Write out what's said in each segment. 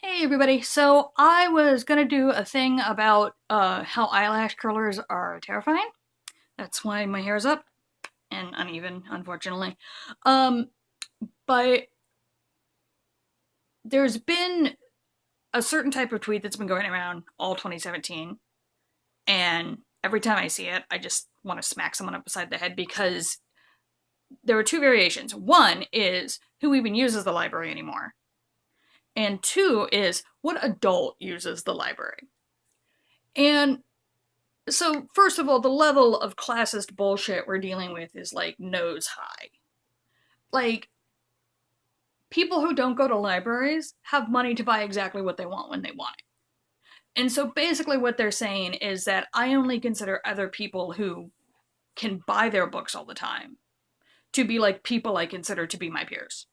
Hey everybody, so I was gonna do a thing about how eyelash curlers are terrifying. That's why my hair is up and uneven, unfortunately. Um, but there's been a certain type of tweet that's been going around all 2017, and every time I see it, I just want to smack someone upside the head because there are two variations. One is who even uses the library anymore, and two is what adult uses the library. And so, first of all, the level of classist bullshit we're dealing with is like nose high. Like, people who don't go to libraries have money to buy exactly what they want when they want it. And so, basically, what they're saying is that I only consider other people who can buy their books all the time to be like people I consider to be my peers.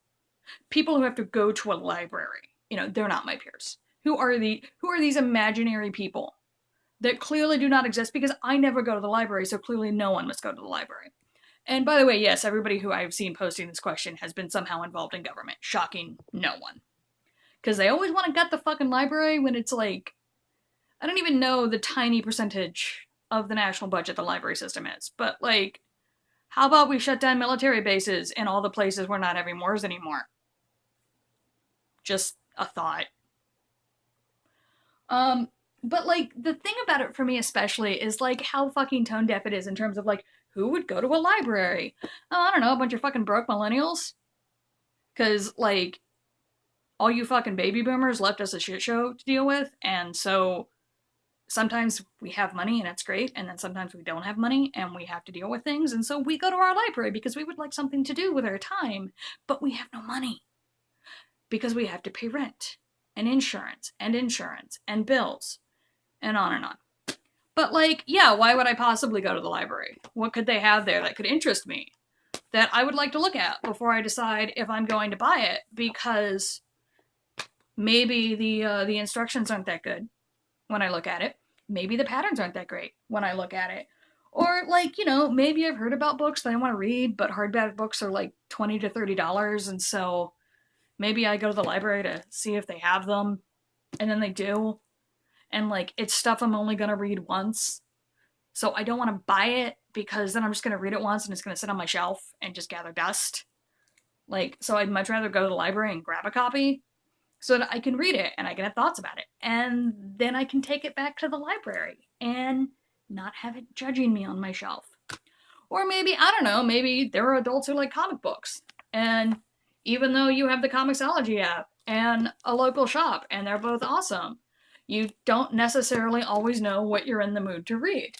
People who have to go to a library, they're not my peers. Who are these imaginary people that clearly do not exist because I never go to the library, so clearly no one must go to the library. And by the way, yes, everybody who I've seen posting this question has been somehow involved in government. Shocking no one. Because they always want to gut the fucking library when it's like, I don't even know the tiny percentage of the national budget the library system is. But like, how about we shut down military bases in all the places we're not having wars anymore? Just a thought. Um, but like the thing about it for me especially is like how fucking tone deaf it is in terms of like who would go to a library? Oh, I don't know, a bunch of fucking broke millennials. Cause like all you fucking baby boomers left us a shit show to deal with, and so sometimes we have money and it's great, and then sometimes we don't have money and we have to deal with things, and so we go to our library because we would like something to do with our time, but we have no money because we have to pay rent and insurance and bills and on and on. But like, yeah, why would I possibly go to the library? What could they have there that could interest me that I would like to look at before I decide if I'm going to buy it? Because maybe the instructions aren't that good when I look at it. Maybe the patterns aren't that great when I look at it. Or like, maybe I've heard about books that I want to read, but hardback books are like $20 to $30, and so maybe I go to the library to see if they have them, and then they do. And like it's stuff I'm only gonna read once. So I don't want to buy it because then I'm just gonna read it once and it's gonna sit on my shelf and just gather dust. Like, so I'd much rather go to the library and grab a copy so that I can read it and I can have thoughts about it. And then I can take it back to the library and not have it judging me on my shelf. Or maybe, I don't know, maybe there are adults who like comic books. And even though you have the Comixology app and a local shop, and they're both awesome, you don't necessarily always know what you're in the mood to read.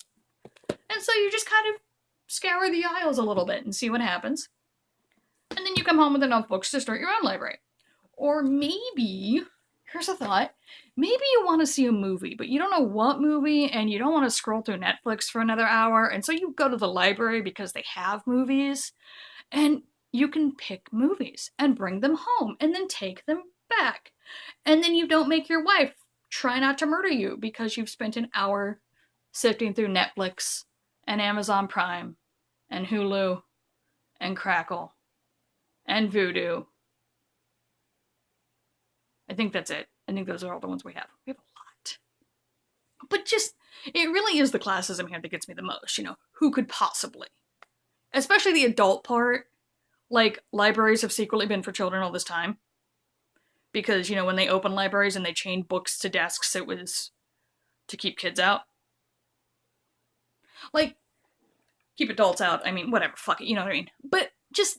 And so you just kind of scour the aisles a little bit and see what happens. And then you come home with enough books to start your own library. Or maybe, here's a thought, maybe you want to see a movie, but you don't know what movie, and you don't want to scroll through Netflix for another hour, and so you go to the library because they have movies, and you can pick movies and bring them home and then take them back. And then you don't make your wife try not to murder you because you've spent an hour sifting through Netflix and Amazon Prime and Hulu and Crackle and Vudu. I think that's it. I think those are all the ones we have. We have a lot. But just, it really is the classism here that gets me the most. Who could possibly? Especially the adult part. Like, libraries have secretly been for children all this time. Because, when they opened libraries and they chained books to desks, it was to keep kids out. Like, keep adults out. I mean, whatever, fuck it, you know what I mean? But just,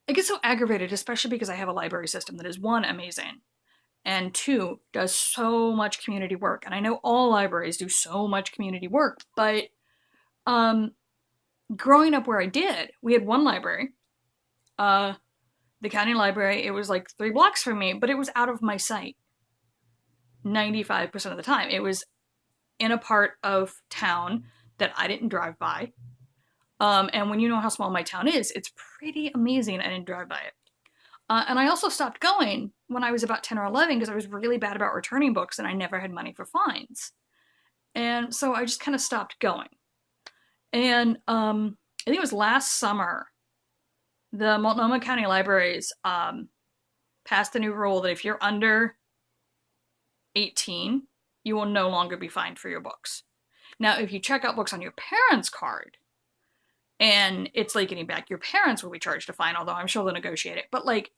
I get so aggravated, especially because I have a library system that is, one, amazing, and two, does so much community work. And I know all libraries do so much community work, but growing up where I did, we had one library, the county library. It was like 3 blocks from me, but it was out of my sight 95% of the time. It was in a part of town that I didn't drive by. And when you know how small my town is, it's pretty amazing I didn't drive by it. And I also stopped going when I was about 10 or 11 because I was really bad about returning books and I never had money for fines. And so I just kind of stopped going. And I think it was last summer, the Multnomah County Libraries passed a new rule that if you're under 18, you will no longer be fined for your books. Now, if you check out books on your parents' card, and it's like getting back, your parents will be charged a fine, although I'm sure they'll negotiate it. But like,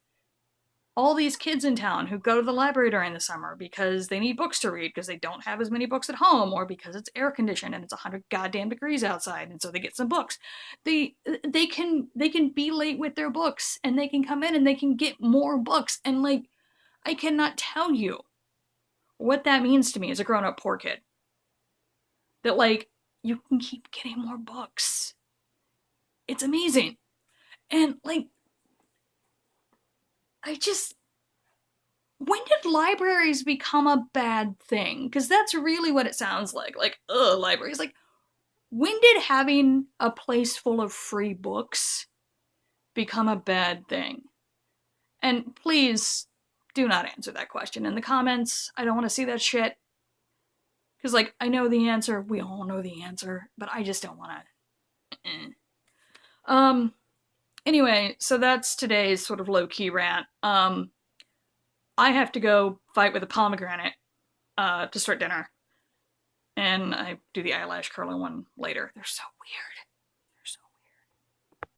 all these kids in town who go to the library during the summer because they need books to read because they don't have as many books at home, or because it's air conditioned and it's 100 goddamn degrees outside, and so they get some books. They can be late with their books, and they can come in and they can get more books. And like, I cannot tell you what that means to me as a grown-up poor kid. That like, you can keep getting more books. It's amazing. And like, when did libraries become a bad thing? Because that's really what it sounds like. Like, ugh, libraries. Like, when did having a place full of free books become a bad thing? And please do not answer that question in the comments. I don't want to see that shit. Because, like, I know the answer. We all know the answer. But I just don't want to. Anyway, so that's today's sort of low-key rant. I have to go fight with a pomegranate to start dinner. And I do the eyelash curling one later. They're so weird.